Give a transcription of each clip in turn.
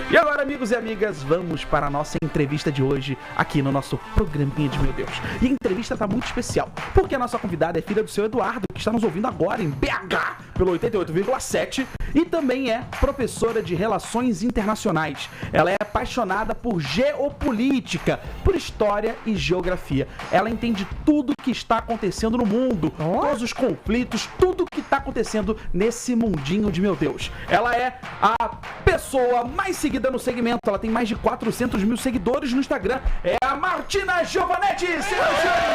E agora, amigos e amigas, vamos para a nossa entrevista de hoje aqui no nosso programinha de Meu Deus. E a entrevista tá muito especial, porque a nossa convidada é filha do seu Eduardo, que está nos ouvindo agora em BH, pelo 88,7, e também é professora de Relações Internacionais. Ela é apaixonada por geopolítica, por história e geografia. Ela entende tudo que está acontecendo no mundo, todos os conflitos, tudo que está acontecendo nesse mundinho de Meu Deus. Ela é a pessoa mais seguida no segmento, ela tem mais de 400 mil seguidores no Instagram. É a Martina Giovanetti, senhoras e senhores!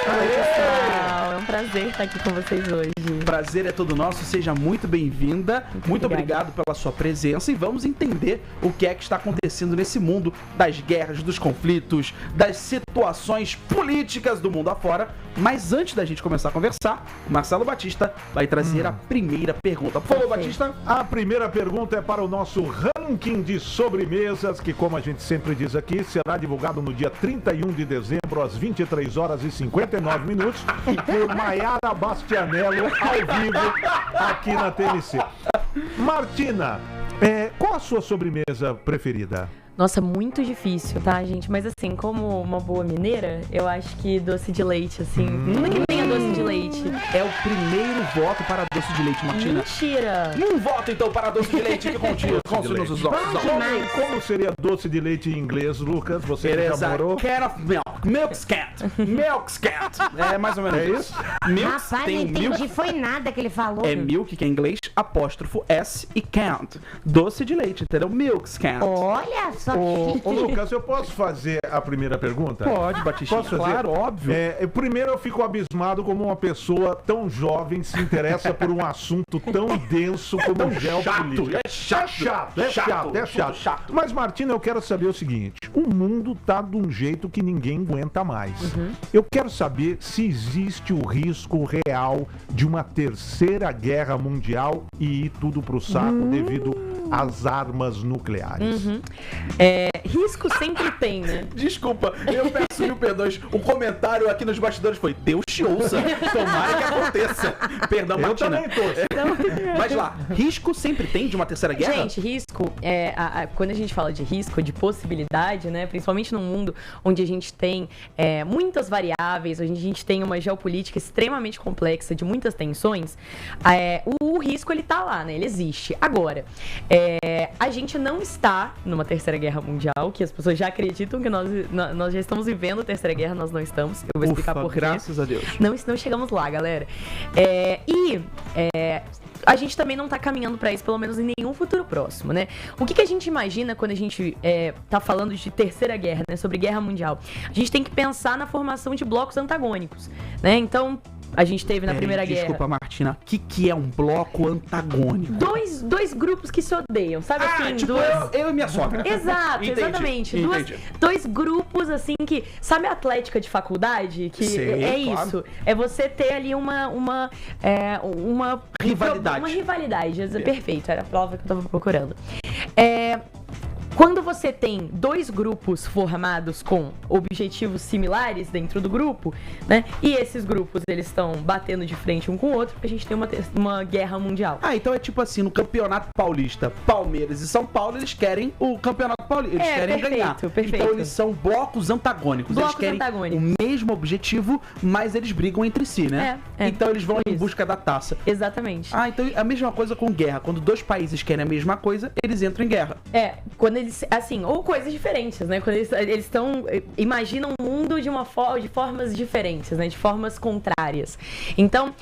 Oi, pessoal, é um prazer estar aqui com vocês hoje. Prazer é todo nosso, seja muito bem-vinda. Muito obrigado pela sua presença e vamos entender o que é que está acontecendo nesse mundo das guerras, dos conflitos, das situações políticas do mundo afora. Mas antes da gente começar a conversar, Marcelo Batista vai trazer a primeira pergunta. Por favor, Batista. A primeira pergunta é para o nosso ranking de sobremesas, que, como a gente sempre diz aqui, será divulgado no dia 31 de dezembro, às 23 horas e 59 minutos, por Maiara Bastianello, ao vivo, aqui na TNC. Martina, qual a sua sobremesa preferida? Nossa, muito difícil, tá, gente? Mas assim, como uma boa mineira, eu acho que doce de leite, assim, tudo que tenha doce de leite. É o primeiro voto para doce de leite, Martina. Mentira! Um voto, então, para doce de leite que contigo. Como seria doce de leite em inglês, Lucas? Você que já morou? Can of milk. Milk's cat. Milk's cat. É mais ou menos isso. Rapaz, não entendi, foi nada que ele falou. É milk, que é em inglês, apóstrofo S e can't. Doce de leite, entendeu? Milk's cat. Olha só. Ô Lucas, eu posso fazer a primeira pergunta? Pode, Batista. Posso fazer? Claro, óbvio. Primeiro eu fico abismado como uma pessoa tão jovem se interessa por um assunto tão denso como geopolítica. É chato. Mas, Martina, eu quero saber o seguinte. O mundo tá de um jeito que ninguém aguenta mais. Eu quero saber se existe o risco real de uma terceira guerra mundial e ir tudo pro saco devido às armas nucleares. Risco sempre tem, né? Desculpa, eu peço mil perdões. O comentário aqui nos bastidores foi: Deus te ouça. Tomara que aconteça. Perdão, Martina. Eu também tô. Mas lá, risco sempre tem de uma terceira guerra? Gente, risco, quando a gente fala de risco, de possibilidade, né? Principalmente num mundo onde a gente tem muitas variáveis, onde a gente tem uma geopolítica extremamente complexa, de muitas tensões, o risco, ele tá lá, né? Ele existe. Agora, a gente não está numa terceira guerra mundial, que as pessoas já acreditam que nós já estamos vivendo a terceira guerra, nós não estamos. Eu vou explicar por quê. Graças a Deus. Não chegamos lá, galera. A gente também não tá caminhando pra isso, pelo menos em nenhum futuro próximo, né? O que a gente imagina quando a gente tá falando de terceira guerra, né? Sobre guerra mundial? A gente tem que pensar na formação de blocos antagônicos, né? Então, a gente teve na Primeira Guerra... Desculpa, Martina. O que é um bloco antagônico? Dois grupos que se odeiam, sabe assim? Tipo eu e minha sogra. Exato, Entendi, exatamente. entendi. Dois grupos, assim, que... Sabe a atlética de faculdade? Que Sei, claro. isso. É você ter ali uma rivalidade. Uma rivalidade, perfeito. Era a palavra que eu tava procurando. Quando você tem dois grupos formados com objetivos similares dentro do grupo, né? E esses grupos, eles estão batendo de frente um com o outro, a gente tem uma guerra mundial. Então é tipo assim, no Campeonato Paulista, Palmeiras e São Paulo, eles querem o Campeonato Paulista, eles querem ganhar. Perfeito. Então eles são blocos antagônicos. Eles querem o mesmo objetivo, mas eles brigam entre si, né? Então eles vão em busca da taça. Exatamente. Então é a mesma coisa com guerra. Quando dois países querem a mesma coisa, eles entram em guerra. Quando eles, assim, ou coisas diferentes, né? Quando eles imaginam um mundo de formas diferentes, né? De formas contrárias. Então,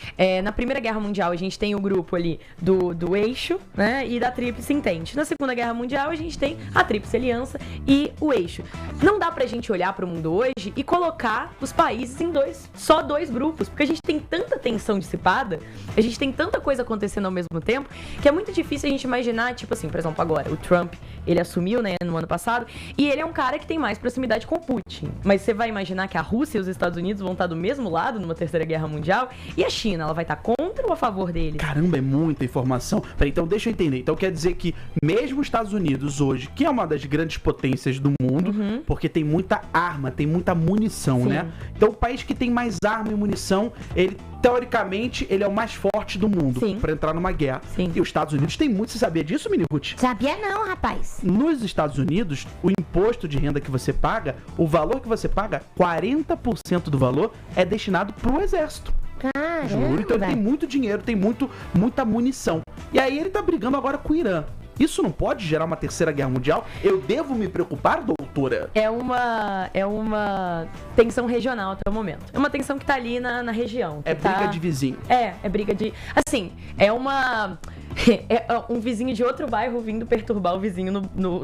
na Primeira Guerra Mundial, a gente tem o grupo ali do eixo, né? E da Tríplice Entente. Na Segunda Guerra Mundial, a gente tem a Tríplice Aliança e o eixo. Não dá pra gente olhar pro mundo hoje e colocar os países em só dois grupos, porque a gente tem tanta tensão dissipada, a gente tem tanta coisa acontecendo ao mesmo tempo, que é muito difícil a gente imaginar, tipo assim, por exemplo, agora, o Trump, ele assumiu, né, no ano passado, e ele é um cara que tem mais proximidade com o Putin. Mas você vai imaginar que a Rússia e os Estados Unidos vão estar do mesmo lado numa terceira guerra mundial, e a China, ela vai estar contra ou a favor deles? Caramba, é muita informação. Peraí, então deixa eu entender. Então quer dizer que mesmo os Estados Unidos hoje, que é uma das grandes potências do mundo, porque tem muita arma, tem muita munição, né? Então o país que tem mais arma e munição, ele teoricamente, ele é o mais forte do mundo para entrar numa guerra. Sim. E os Estados Unidos tem muito. Você sabia disso, Mini Ruth? Sabia não, rapaz. Nos Estados Unidos, o imposto de renda que você paga, o valor que você paga, 40% do valor é destinado pro exército. Caramba. Juro. Então ele tem muito dinheiro, tem muita munição. E aí ele tá brigando agora com o Irã. Isso não pode gerar uma terceira guerra mundial? Eu devo me preocupar, doutora? É uma tensão regional até o momento. É uma tensão que tá ali na região. É briga de vizinho. É briga de... Assim, é um vizinho de outro bairro vindo perturbar o vizinho no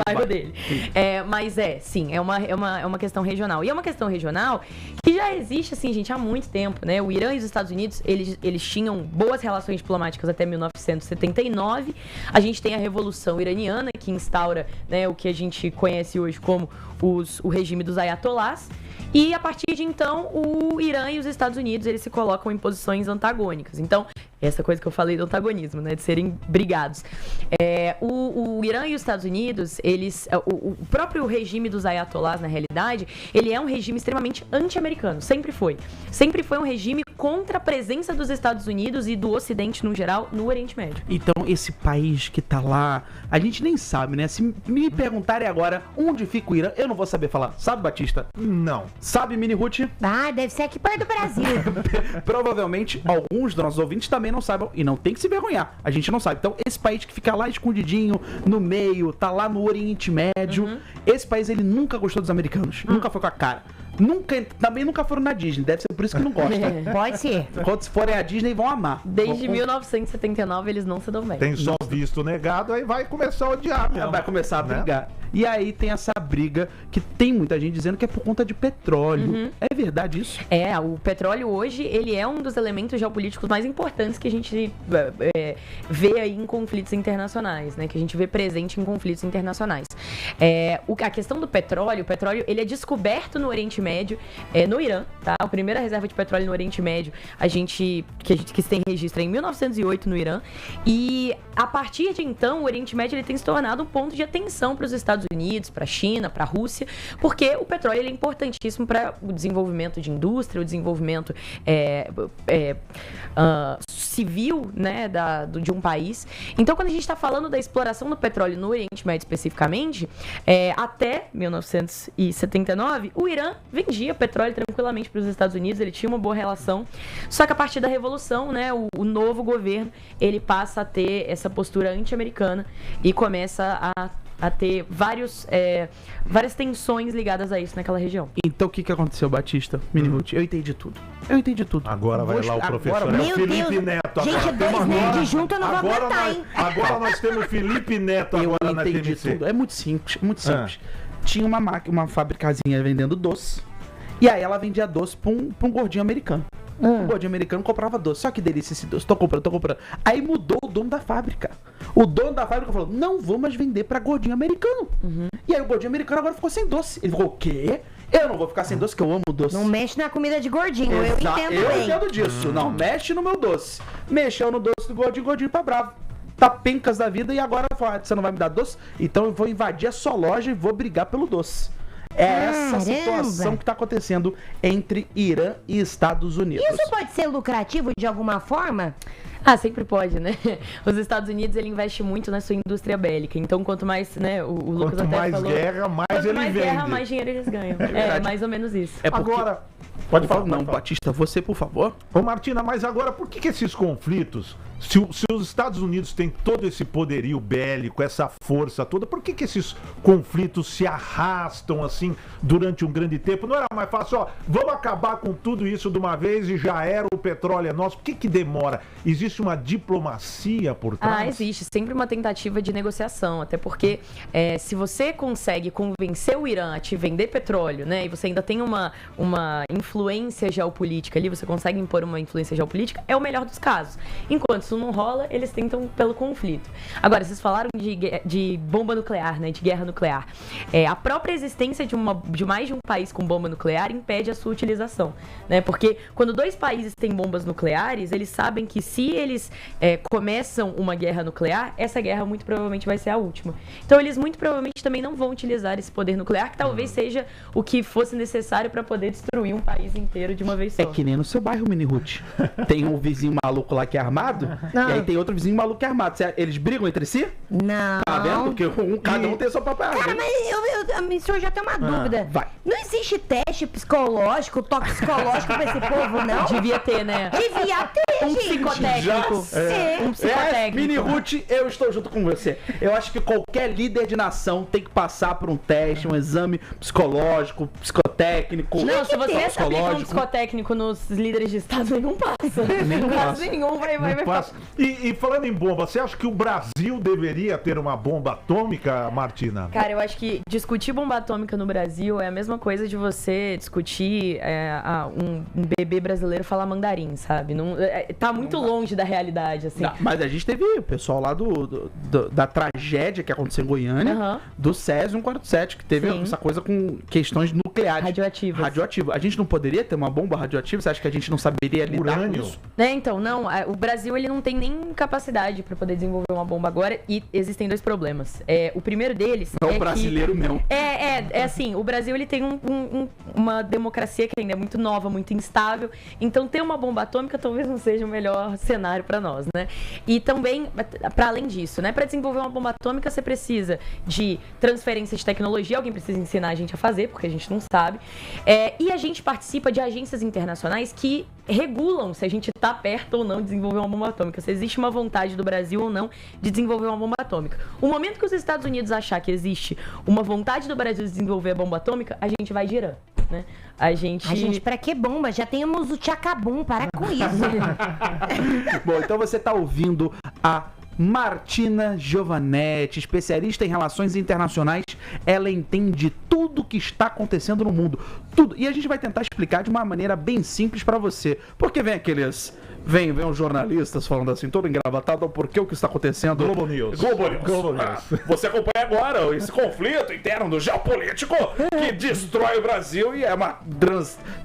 bairro dele. Mas sim, é uma questão regional. E é uma questão regional que já existe, assim, gente, há muito tempo, né? O Irã e os Estados Unidos, eles tinham boas relações diplomáticas até 1979. A gente tem a Revolução Iraniana, que instaura, né, o que a gente conhece hoje como o regime dos ayatolás. E a partir de então, o Irã e os Estados Unidos, eles se colocam em posições antagônicas. Então, essa coisa que eu falei do antagonismo, né, de serem brigados. O Irã e os Estados Unidos, o próprio regime dos ayatolás, na realidade, ele é um regime extremamente anti-americano, sempre foi. Sempre foi um regime contra a presença dos Estados Unidos e do Ocidente, no geral, no Oriente Médio. Então, esse país que tá lá, a gente nem sabe, né? Se me perguntarem agora onde fica o Irã, eu não vou saber falar. Sabe, Batista? Não. Sabe, Mini Ruth? Ah, deve ser aqui perto do Brasil. Provavelmente, alguns dos nossos ouvintes também não saibam, e não tem que se vergonhar. A gente não sabe. Então, esse país que fica lá escondidinho, no meio, tá lá no Oriente Médio, esse país, ele nunca gostou dos americanos. Nunca foi com a cara. Também nunca foram na Disney, deve ser por isso que não gostam. Pode ser. Quando forem à Disney, vão amar. Desde 1979 eles não se dão bem. Tem só visto negado, aí vai começar a odiar mesmo. Vai começar a brigar. E aí tem essa briga que tem muita gente dizendo que é por conta de petróleo. É verdade isso? O petróleo hoje, ele é um dos elementos geopolíticos mais importantes que a gente vê aí em conflitos internacionais, né? Que a gente vê presente em conflitos internacionais. A questão do petróleo, o petróleo, ele é descoberto no Oriente Médio, no Irã, tá? A primeira reserva de petróleo no Oriente Médio, que se tem registro em 1908 no Irã. E a partir de então, o Oriente Médio, ele tem se tornado um ponto de atenção para os Estados Unidos, para a China, para a Rússia, porque o petróleo, ele é importantíssimo para o desenvolvimento de indústria, o desenvolvimento civil, né, de um país. Então, quando a gente está falando da exploração do petróleo no Oriente Médio especificamente, até 1979, o Irã vendia petróleo tranquilamente para os Estados Unidos, ele tinha uma boa relação, só que a partir da Revolução, né, o novo governo, ele passa a ter essa postura anti-americana e começa a ter várias tensões ligadas a isso naquela região. Então o que aconteceu, Batista? Mini Ruth? Eu entendi tudo. Agora vai lá o professor. Meu Felipe Deus. Neto. Gente, dois nerds juntos eu não vou aguentar, hein? Agora nós temos o Felipe Neto Eu agora na entendi TMC. tudo. É muito simples, muito simples. Tinha uma fabricazinha vendendo doce, e aí ela vendia doce pra um gordinho americano. O gordinho americano comprava doce. Só que delícia esse doce. Tô comprando. Aí mudou o dono da fábrica. O dono da fábrica falou, não vou mais vender pra gordinho americano. E aí o gordinho americano agora ficou sem doce. Ele falou, o quê? Eu não vou ficar sem doce, que eu amo doce. Não mexe na comida de gordinho, eu entendo Eu bem. entendo disso. Não, mexe no meu doce. Mexeu no doce do gordinho pra bravo. Tá pencas da vida e agora fala, você não vai me dar doce? Então eu vou invadir a sua loja e vou brigar pelo doce. É essa situação que tá acontecendo entre Irã e Estados Unidos. Isso pode ser lucrativo de alguma forma? Sempre pode, né? Os Estados Unidos, ele investe muito na sua indústria bélica. Então, quanto mais, né, o Lucas Quanto até mais falou... guerra, mais quanto ele mais vende. guerra, mais dinheiro eles ganham. É mais ou menos isso. É porque... Agora, pode falar. Não, Batista, você, por favor. Ô Martina, mas agora por que esses conflitos, se os Estados Unidos têm todo esse poderio bélico, essa força toda, por que esses conflitos se arrastam assim durante um grande tempo? Não era mais fácil, vamos acabar com tudo isso de uma vez e já era, o petróleo é nosso. Por que demora? Existe uma diplomacia por trás? Existe sempre uma tentativa de negociação, até porque se você consegue convencer o Irã a te vender petróleo, né, e você ainda tem uma influência geopolítica ali, você consegue impor uma influência geopolítica, é o melhor dos casos. Enquanto isso não rola, eles tentam pelo conflito. Agora, vocês falaram de bomba nuclear, né? De guerra nuclear. A própria existência de mais de um país com bomba nuclear impede a sua utilização, né? Porque quando dois países têm bombas nucleares, eles sabem que se eles começam uma guerra nuclear, essa guerra muito provavelmente vai ser a última. Então, eles muito provavelmente também não vão utilizar esse poder nuclear, que talvez seja o que fosse necessário para poder destruir um país inteiro de uma vez só. É que nem no seu bairro, Mini Ruth. Tem um vizinho maluco lá que é armado, Não. e aí tem outro vizinho maluco que é armado. Eles brigam entre si? Não. Tá vendo? Porque cada um tem a sua própria arma. Cara, mas o senhor já tem uma dúvida. vai. Não existe teste psicológico, toque psicológico pra esse povo, não? Devia ter, né? Devia ter, Um gente. psicotécnico. Um psicotécnico. Mini Ruth, eu estou junto com você. Eu acho que qualquer líder de nação tem que passar por um teste, um exame psicológico, psicotécnico. Não, se você aplica um psicológico. psicotécnico nos líderes de Estado, nenhum passa. Nem Quase passa. nenhum vai Não passa. E falando em bomba, você acha que o Brasil deveria ter uma bomba atômica, Martina? Cara, eu acho que discutir bomba atômica no Brasil é a mesma coisa de você discutir um bebê brasileiro falar mandarim, sabe? Tá muito longe da realidade, assim. Não, mas a gente teve o pessoal lá da tragédia que aconteceu em Goiânia, Aham. do Césio 147, que teve Sim. essa coisa com questões nucleares. Radioativas. Radioativo. A gente não poderia ter uma bomba radioativa? Você acha que a gente não saberia lidar com Urânio. isso? Né, então, não, o Brasil ele não tem nem capacidade pra poder desenvolver uma bomba agora e existem dois problemas. O primeiro deles Não é brasileiro que... mesmo. É assim, o Brasil ele tem uma democracia que ainda é muito nova, muito instável, então ter uma bomba atômica talvez não seja o melhor cenário pra nós, né? E também, pra além disso, né, pra desenvolver uma bomba atômica você precisa de transferência de tecnologia, alguém precisa ensinar a gente a fazer, porque a gente não sabe, e a gente participa de agências internacionais que regulam se a gente tá perto ou não de desenvolver uma bomba atômica, se existe uma vontade do Brasil ou não de desenvolver uma bomba atômica. O momento que os Estados Unidos achar que existe uma vontade do Brasil de desenvolver a bomba atômica, a gente vai de Irã, né? A gente, pra que bomba? Já temos o Tchacabum, para com isso. Bom, então você tá ouvindo a Martina Giovanetti, especialista em relações internacionais. Ela entende tudo que está acontecendo no mundo, tudo. E a gente vai tentar explicar de uma maneira bem simples pra você. Porque vem os jornalistas falando assim, todo engravatado, por que o que está acontecendo? Globo News. Globo News. Globo News. Você acompanha agora esse conflito interno do geopolítico que destrói o Brasil e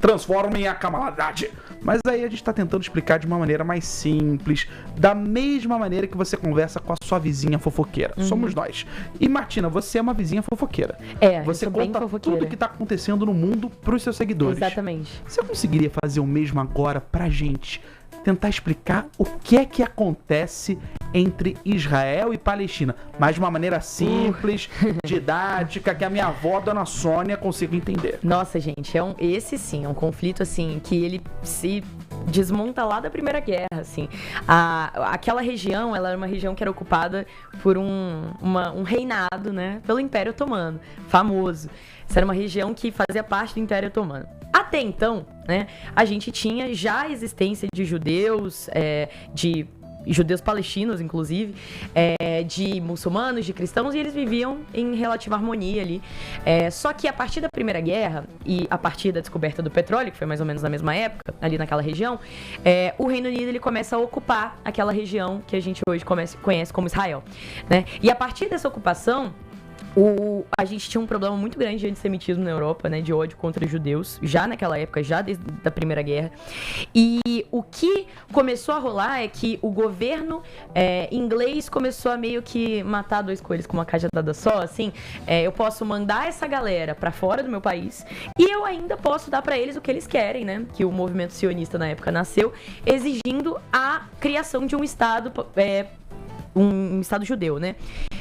transforma em acamaladade. Mas aí a gente está tentando explicar de uma maneira mais simples, da mesma maneira que você conversa com a sua vizinha fofoqueira. Somos nós. E Martina, você é uma vizinha fofoqueira. eu Você sou bem conta fofoqueira. tudo que está acontecendo no mundo pros seus seguidores. Exatamente. Você conseguiria fazer o mesmo agora pra gente? Tentar explicar o que é que acontece entre Israel e Palestina, mas de uma maneira simples, didática, que a minha avó, Dona Sônia, consiga entender. Nossa, gente, esse sim, é um conflito, assim, que ele se desmonta lá da Primeira Guerra, assim. Aquela região, ela era uma região que era ocupada por um reinado, né, pelo Império Otomano, famoso. Essa era uma região que fazia parte do Império Otomano. Até então, né, a gente tinha já a existência de judeus, de judeus palestinos, inclusive, de muçulmanos, de cristãos, e eles viviam em relativa harmonia ali. Só que a partir da Primeira Guerra e a partir da descoberta do petróleo, que foi mais ou menos na mesma época, ali naquela região, o Reino Unido ele começa a ocupar aquela região que a gente hoje conhece como Israel, né? E a partir dessa ocupação, a gente tinha um problema muito grande de antissemitismo na Europa, né, de ódio contra os judeus, já naquela época, já desde a Primeira Guerra. E o que começou a rolar é que o governo inglês começou a meio que matar dois coelhos com uma cajadada só, assim, eu posso mandar essa galera pra fora do meu país e eu ainda posso dar pra eles o que eles querem, né, que o movimento sionista na época nasceu, exigindo a criação de um Estado, um Estado judeu, né.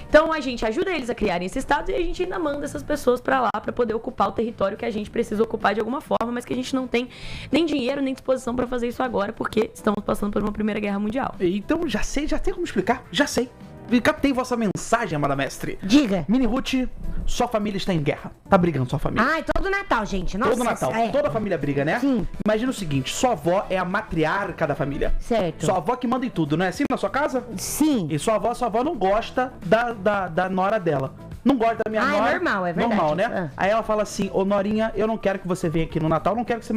Então a gente ajuda eles a criarem esse Estado e a gente ainda manda essas pessoas pra lá pra poder ocupar o território que a gente precisa ocupar de alguma forma, mas que a gente não tem nem dinheiro nem disposição pra fazer isso agora, porque estamos passando por uma Primeira Guerra Mundial. Então já sei como explicar, já sei. Captei vossa mensagem, amada mestre. Diga. Mini Ruth, sua família está em guerra. Tá brigando sua família. Ai, todo Natal, gente. Nossa, Todo Natal, toda a família briga, né? Sim. Imagina o seguinte, sua avó é a matriarca da família. Certo. Sua avó que manda em tudo, não é assim na sua casa? Sim. E sua avó não gosta da nora dela. Não gosta da minha nora. É normal, é verdade. Normal, né? Aí ela fala assim, ô Norinha, eu não quero que você venha aqui no Natal, não quero que você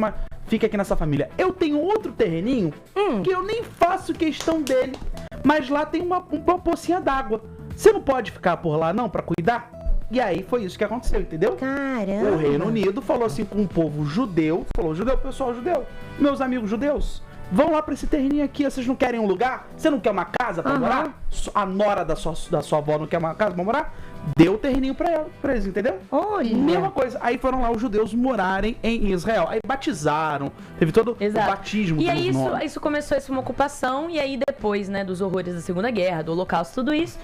fique aqui nessa família. Eu tenho outro terreninho que eu nem faço questão dele. mas lá tem uma pocinha d'água. Você não pode ficar por lá não pra cuidar? E aí foi isso que aconteceu, entendeu? Caramba. O Reino Unido falou assim com o povo judeu, falou, pessoal judeu, meus amigos judeus, vão lá pra esse terreninho aqui, vocês não querem um lugar? Você não quer uma casa pra morar? A nora da sua avó não quer uma casa pra morar? Deu o terreninho pra eles, entendeu? Olha. Mesma coisa. Aí foram lá os judeus morarem em Israel. Aí batizaram, teve todo o batismo. E aí isso começou uma ocupação, e aí depois, né, dos horrores da Segunda Guerra, do Holocausto, tudo isso,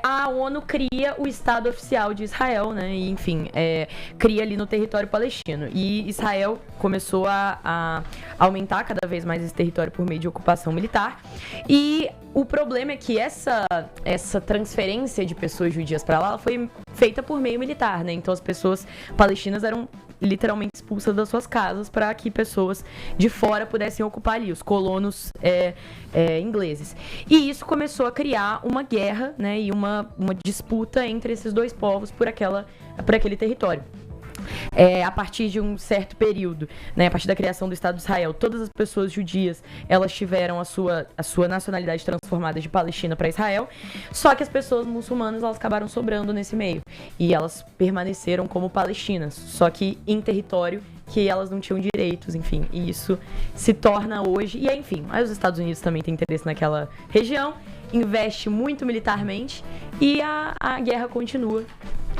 a ONU cria o Estado Oficial de Israel, né, e enfim, cria ali no território palestino. E Israel começou a aumentar cada vez mais esse território por meio de ocupação militar. E o problema é que essa transferência de pessoas judias para lá foi feita por meio militar, né? Então as pessoas palestinas eram literalmente expulsas das suas casas para que pessoas de fora pudessem ocupar ali, os colonos ingleses. E isso começou a criar uma guerra, né? E uma disputa entre esses dois povos por aquele território. A partir de um certo período, né, a partir da criação do Estado de Israel, todas as pessoas judias, elas tiveram a sua nacionalidade transformada de Palestina para Israel, só que as pessoas muçulmanas, elas acabaram sobrando nesse meio, e elas permaneceram como palestinas, só que em território que elas não tinham direitos, enfim, e isso se torna hoje, e enfim, mas os Estados Unidos também têm interesse naquela região, investe muito militarmente, e a guerra continua.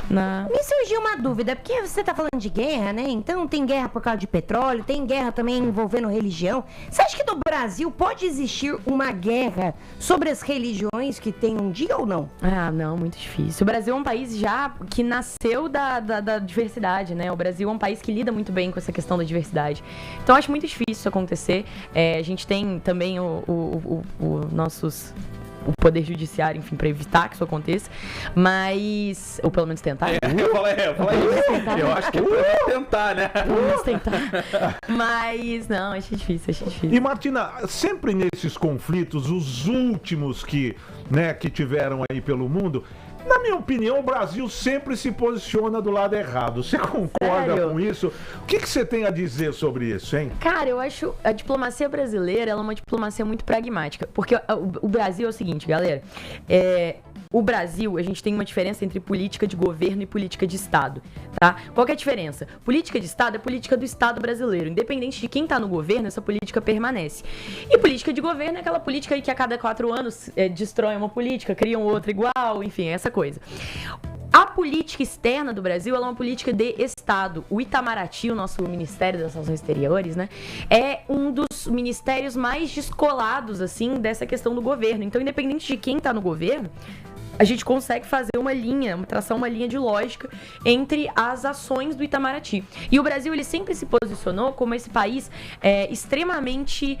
Me surgiu uma dúvida, porque você tá falando de guerra, né? Então tem guerra por causa de petróleo, tem guerra também envolvendo religião. Você acha que no Brasil pode existir uma guerra sobre as religiões que tem um dia ou não? Ah, não, muito difícil. O Brasil é um país já que nasceu da diversidade, né? O Brasil é um país que lida muito bem com essa questão da diversidade. Então eu acho muito difícil isso acontecer. A gente tem também o poder judiciário, enfim, para evitar que isso aconteça, mas... ou pelo menos tentar. Eu falei isso. Eu acho que é pra tentar, né? Pelo menos tentar. Mas, não, acho difícil. E, Martina, sempre nesses conflitos, os últimos que tiveram aí pelo mundo, na minha opinião, o Brasil sempre se posiciona do lado errado. Você concorda Sério? com isso? O que você tem a dizer sobre isso, hein? Cara, eu acho a diplomacia brasileira, ela é uma diplomacia muito pragmática. Porque o Brasil é o seguinte, galera. O Brasil, a gente tem uma diferença entre política de governo e política de Estado, tá? Qual que é a diferença? Política de Estado é política do Estado brasileiro. Independente de quem tá no governo, essa política permanece. E política de governo é aquela política aí que a cada 4 anos destrói uma política, criam outra igual, enfim, essa coisa. A política externa do Brasil, ela é uma política de Estado. O Itamaraty, o nosso Ministério das Relações Exteriores, né, é um dos ministérios mais descolados, assim, dessa questão do governo. Então, independente de quem tá no governo, a gente consegue fazer traçar uma linha de lógica entre as ações do Itamaraty. E o Brasil, ele sempre se posicionou como esse país extremamente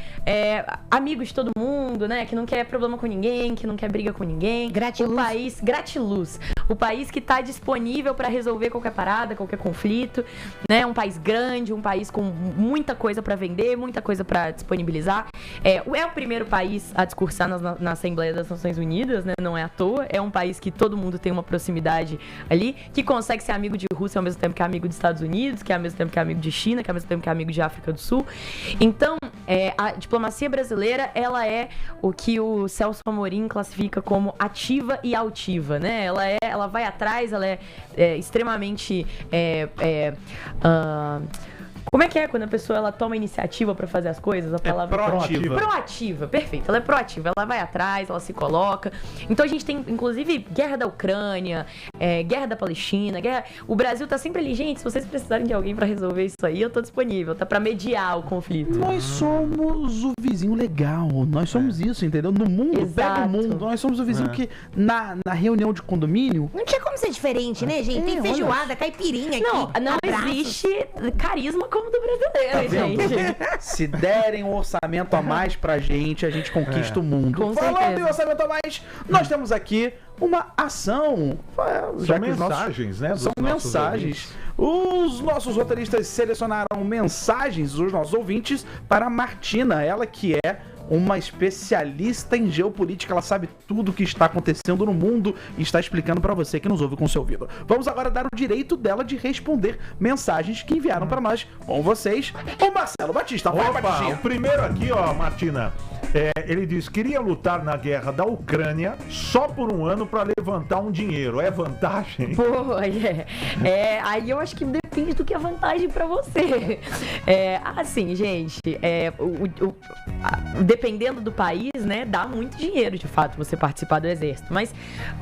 amigo de todo mundo, né? Que não quer problema com ninguém, que não quer briga com ninguém. Gratiluz. O país, gratiluz. O país que está disponível para resolver qualquer parada, qualquer conflito, né? Um país grande, um país com muita coisa para vender, muita coisa para disponibilizar. É o primeiro país a discursar na Assembleia das Nações Unidas, né? Não é à toa. É um país que todo mundo tem uma proximidade ali, que consegue ser amigo de Rússia ao mesmo tempo que é amigo dos Estados Unidos, que é ao mesmo tempo que é amigo de China, que é ao mesmo tempo que é amigo de África do Sul. Então, a diplomacia brasileira, ela é o que o Celso Amorim classifica como ativa e altiva, né? Ela vai atrás, ela é extremamente... como é que é quando a pessoa ela toma iniciativa pra fazer as coisas? A palavra proativa. Proativa, perfeito. Ela é proativa, ela vai atrás, ela se coloca. Então a gente tem, inclusive, guerra da Ucrânia, guerra da Palestina, O Brasil tá sempre ali, gente, se vocês precisarem de alguém pra resolver isso aí, eu tô disponível, tá? Pra mediar o conflito. Nós somos o vizinho legal, nós somos isso, entendeu? No mundo, Exato. pega o mundo, nós somos o vizinho que na reunião de condomínio... Não tinha como ser diferente, né, gente? Tem feijoada, caipirinha aqui. Não existe carisma como do brasileiro, gente. Se derem um orçamento a mais pra gente, a gente conquista o mundo. Com Falando certeza. em orçamento a mais, nós temos aqui uma ação. São mensagens, né? São mensagens. Os nossos roteiristas selecionaram mensagens dos nossos ouvintes para a Martina, ela que é uma especialista em geopolítica, ela sabe tudo o que está acontecendo no mundo e está explicando para você que nos ouve com seu ouvido. Vamos agora dar o direito dela de responder mensagens que enviaram para nós. Com vocês, o Marcelo Batista. Vai, Opa, Batistinha. o primeiro aqui, ó, Martina, Ele diz, queria lutar na guerra da Ucrânia só por um ano para levantar um dinheiro. É vantagem? Pô, aí eu acho que depende do que é vantagem pra você. Assim, gente, dependendo do país, né, dá muito dinheiro, de fato, você participar do exército. Mas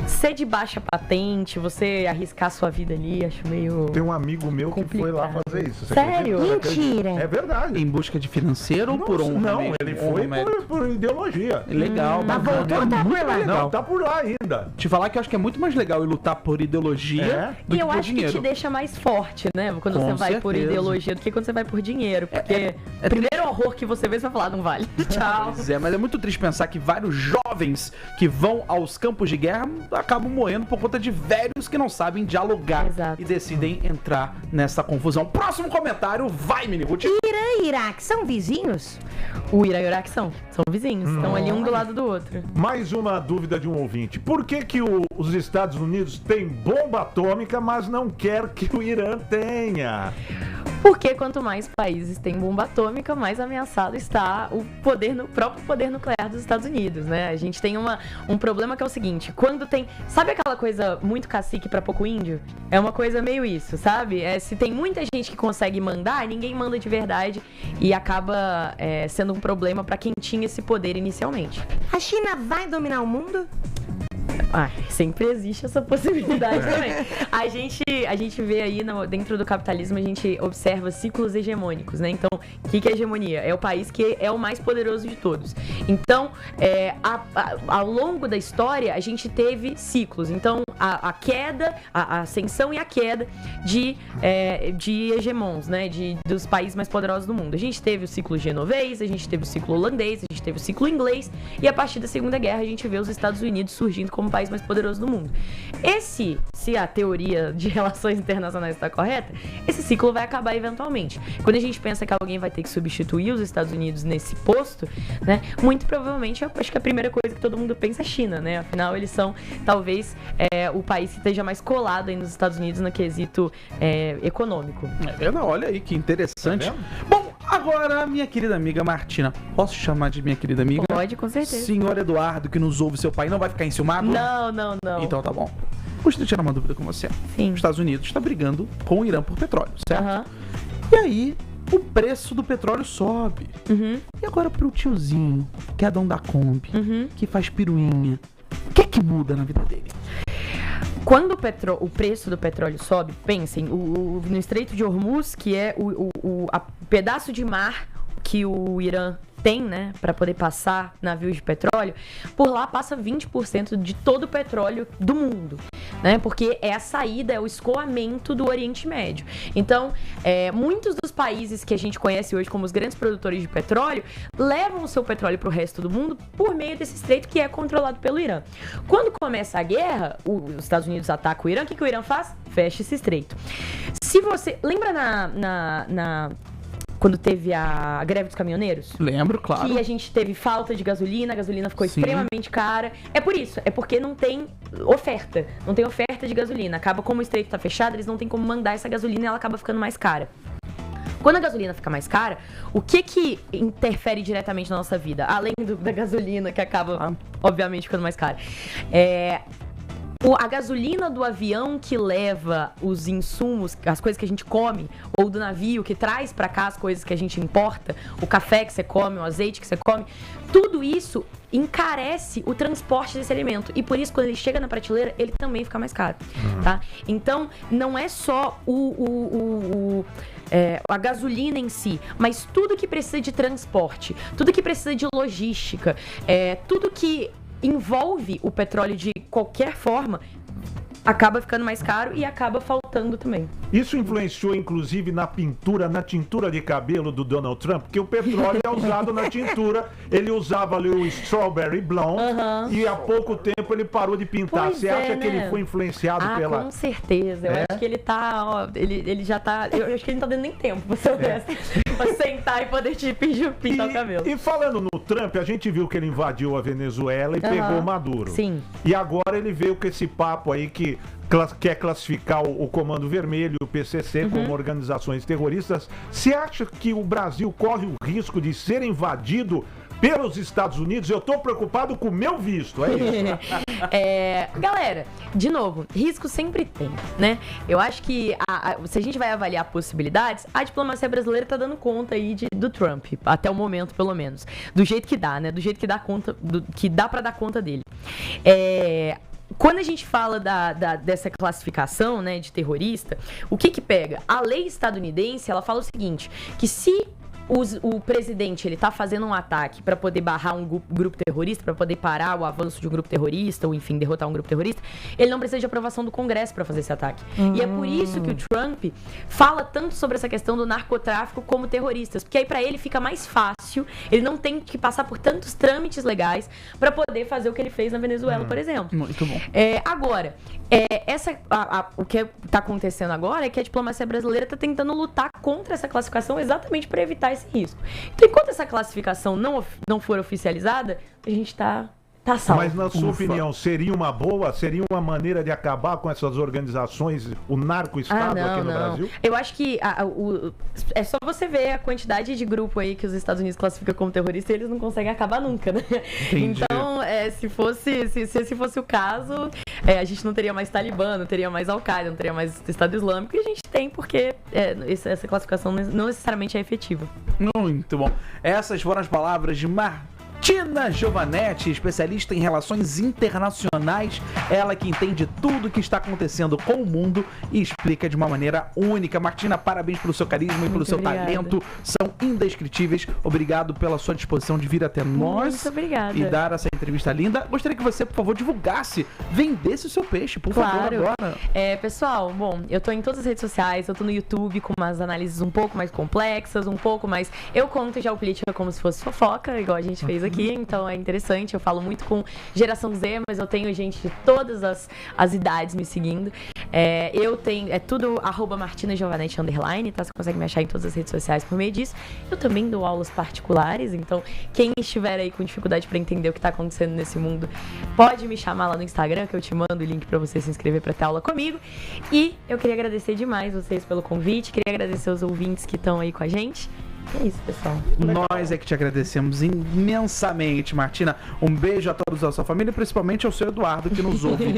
ser de baixa patente, você arriscar sua vida ali, acho meio... Tem um amigo meu que foi lá fazer isso. Sério? Mentira. É verdade. Em busca de financeiro ou por honra? Não, mesmo? ele foi por ideologia. Legal, Mas bacana. voltou, tá por lá. Não, tá por lá ainda. Te falar que eu acho que é muito mais legal eu lutar por ideologia do E que eu por acho dinheiro. que te deixa mais forte, né? Quando Com você vai por certeza. ideologia do que quando você vai por dinheiro. Porque o primeiro horror que você vê, você vai falar, não vale. Tchau. Pois é, mas é muito triste pensar que vários jovens que vão aos campos de guerra acabam morrendo por conta de velhos que não sabem dialogar Exato. e decidem entrar nessa confusão. Próximo comentário, vai, Miniruth. Irã e Iraque são vizinhos? O Irã e o Iraque são vizinhos. Estão ali um do lado do outro. Mais uma dúvida de um ouvinte. Por que os Estados Unidos têm bomba atômica, mas não quer que o Irã tenha? Porque quanto mais países têm bomba atômica, mais ameaçado está o próprio poder nuclear dos Estados Unidos, né? A gente tem um problema que é o seguinte, quando tem... Sabe aquela coisa muito cacique pra pouco índio? É uma coisa meio isso, sabe? Se tem muita gente que consegue mandar, ninguém manda de verdade e acaba sendo um problema pra quem tinha esse poder inicialmente. A China vai dominar o mundo? Sempre existe essa possibilidade também. A gente vê aí dentro do capitalismo, a gente observa ciclos hegemônicos, né? Então, o que é hegemonia? É o país que é o mais poderoso de todos. Então, ao longo da história, a gente teve ciclos. Então, a queda, a ascensão e a queda de hegemons, né? Dos países mais poderosos do mundo. A gente teve o ciclo genovês, a gente teve o ciclo holandês, a gente teve o ciclo inglês, e a partir da Segunda Guerra, a gente vê os Estados Unidos surgindo como o país mais poderoso do mundo. Se a teoria de relações internacionais está correta, esse ciclo vai acabar eventualmente. Quando a gente pensa que alguém vai ter que substituir os Estados Unidos nesse posto, né, muito provavelmente, eu acho que a primeira coisa que todo mundo pensa é a China, né? Afinal, eles são, talvez, o país que esteja mais colado aí nos Estados Unidos no quesito econômico. Olha aí, que interessante. Tá vendo? Bom, agora, minha querida amiga Martina, posso chamar de minha querida amiga? Pode, com certeza. Senhor Eduardo, que nos ouve, seu pai, não vai ficar enciumado? Não. Então tá bom. Gostaria de tirar uma dúvida com você. Sim. Os Estados Unidos está brigando com o Irã por petróleo, certo? Aham. E aí, o preço do petróleo sobe. Uhum. E agora pro tiozinho, que é dono da Kombi, Uhum. que faz piruinha, o que é que muda na vida dele? Quando o preço do petróleo sobe, pensem, no Estreito de Hormuz, que é o pedaço de mar que o Irã tem, né, para poder passar navios de petróleo, por lá passa 20% de todo o petróleo do mundo, né, porque é a saída, é o escoamento do Oriente Médio. Então, muitos dos países que a gente conhece hoje como os grandes produtores de petróleo, levam o seu petróleo para o resto do mundo por meio desse estreito que é controlado pelo Irã. Quando começa a guerra, os Estados Unidos atacam o Irã, o que o Irã faz? Fecha esse estreito. Se você... Lembra quando teve a greve dos caminhoneiros? Lembro, claro. Que a gente teve falta de gasolina, a gasolina ficou Sim. extremamente cara. É por isso, é porque não tem oferta. Não tem oferta de gasolina. Acaba, como o estreito tá fechado, eles não tem como mandar essa gasolina e ela acaba ficando mais cara. Quando a gasolina fica mais cara, o que interfere diretamente na nossa vida? Além da gasolina, que acaba, obviamente, ficando mais cara. A gasolina do avião que leva os insumos, as coisas que a gente come, ou do navio que traz pra cá as coisas que a gente importa, o café que você come, o azeite que você come, tudo isso encarece o transporte desse alimento. E por isso, quando ele chega na prateleira, ele também fica mais caro, tá? Então, não é só a gasolina em si, mas tudo que precisa de transporte, tudo que precisa de logística, tudo que envolve o petróleo de qualquer forma, acaba ficando mais caro e acaba faltando também. Isso influenciou, inclusive, na tintura de cabelo do Donald Trump, porque o petróleo é usado na tintura. Ele usava ali o Strawberry Blonde e há pouco tempo ele parou de pintar. Pois Você acha que né? ele foi influenciado pela... Com certeza. Eu acho que ele tá, ele já tá... Eu acho que ele não tá dando nem tempo, pra ser honesto, pra sentar e poder te pintar o cabelo. E falando no Trump, a gente viu que ele invadiu a Venezuela e pegou Maduro. Sim. E agora ele veio com esse papo aí que quer classificar o Comando Vermelho e o PCC como organizações terroristas. Você acha que o Brasil corre o risco de ser invadido pelos Estados Unidos, eu tô preocupado com o meu visto, é isso? Galera, de novo, risco sempre tem, né? Eu acho que se a gente vai avaliar possibilidades, a diplomacia brasileira tá dando conta aí do Trump, até o momento, pelo menos. Do jeito que dá, né? Do jeito que dá conta, que dá pra dar conta dele. Quando a gente fala dessa classificação, né, de terrorista, o que pega? A lei estadunidense, ela fala o seguinte, que se o presidente, ele tá fazendo um ataque para poder barrar um grupo terrorista, para poder parar o avanço de um grupo terrorista, ou enfim, derrotar um grupo terrorista, ele não precisa de aprovação do Congresso para fazer esse ataque. E é por isso que o Trump fala tanto sobre essa questão do narcotráfico como terroristas, porque aí para ele fica mais fácil, ele não tem que passar por tantos trâmites legais para poder fazer o que ele fez na Venezuela, por exemplo. Muito bom. Agora, o que tá acontecendo agora é que a diplomacia brasileira tá tentando lutar contra essa classificação exatamente para evitar esse risco. Então, enquanto essa classificação não for oficializada, a gente tá salvo. Mas na sua opinião, seria uma boa, seria uma maneira de acabar com essas organizações, o narco-estado aqui no Brasil? Eu acho que é só você ver a quantidade de grupo aí que os Estados Unidos classificam como terrorista e eles não conseguem acabar nunca, né? Entendi. Então, se fosse o caso, a gente não teria mais Talibã, não teria mais Al-Qaeda, não teria mais Estado Islâmico, e a gente tem porque essa classificação não necessariamente é efetiva. Muito bom. Essas foram as palavras de Martina Giovanetti, especialista em relações internacionais, ela que entende tudo o que está acontecendo com o mundo e explica de uma maneira única. Martina, parabéns pelo seu carisma e pelo seu talento, são indescritíveis. Obrigado pela sua disposição de vir até nós. Muito obrigada. E dar essa entrevista linda. Gostaria que você, por favor, divulgasse, vendesse o seu peixe, por favor, agora. Pessoal, bom, eu tô em todas as redes sociais, eu tô no YouTube com umas análises um pouco mais complexas, um pouco mais... Eu conto geopolítica como se fosse fofoca, igual a gente fez aqui, então é interessante. Eu falo muito com geração Z, mas eu tenho gente de todas as idades me seguindo. Eu tenho, tudo @MartinaGiovanetti _, tá? Você consegue me achar em todas as redes sociais por meio disso. Eu também dou aulas particulares, então quem estiver aí com dificuldade pra entender o que tá acontecendo nesse mundo, pode me chamar lá no Instagram, que eu te mando o link pra você se inscrever pra ter aula comigo. E eu queria agradecer demais vocês pelo convite, queria agradecer os ouvintes que estão aí com a gente. É isso, pessoal. Nós é que te agradecemos imensamente, Martina. Um beijo a todos da sua família e principalmente ao seu Eduardo, que nos ouve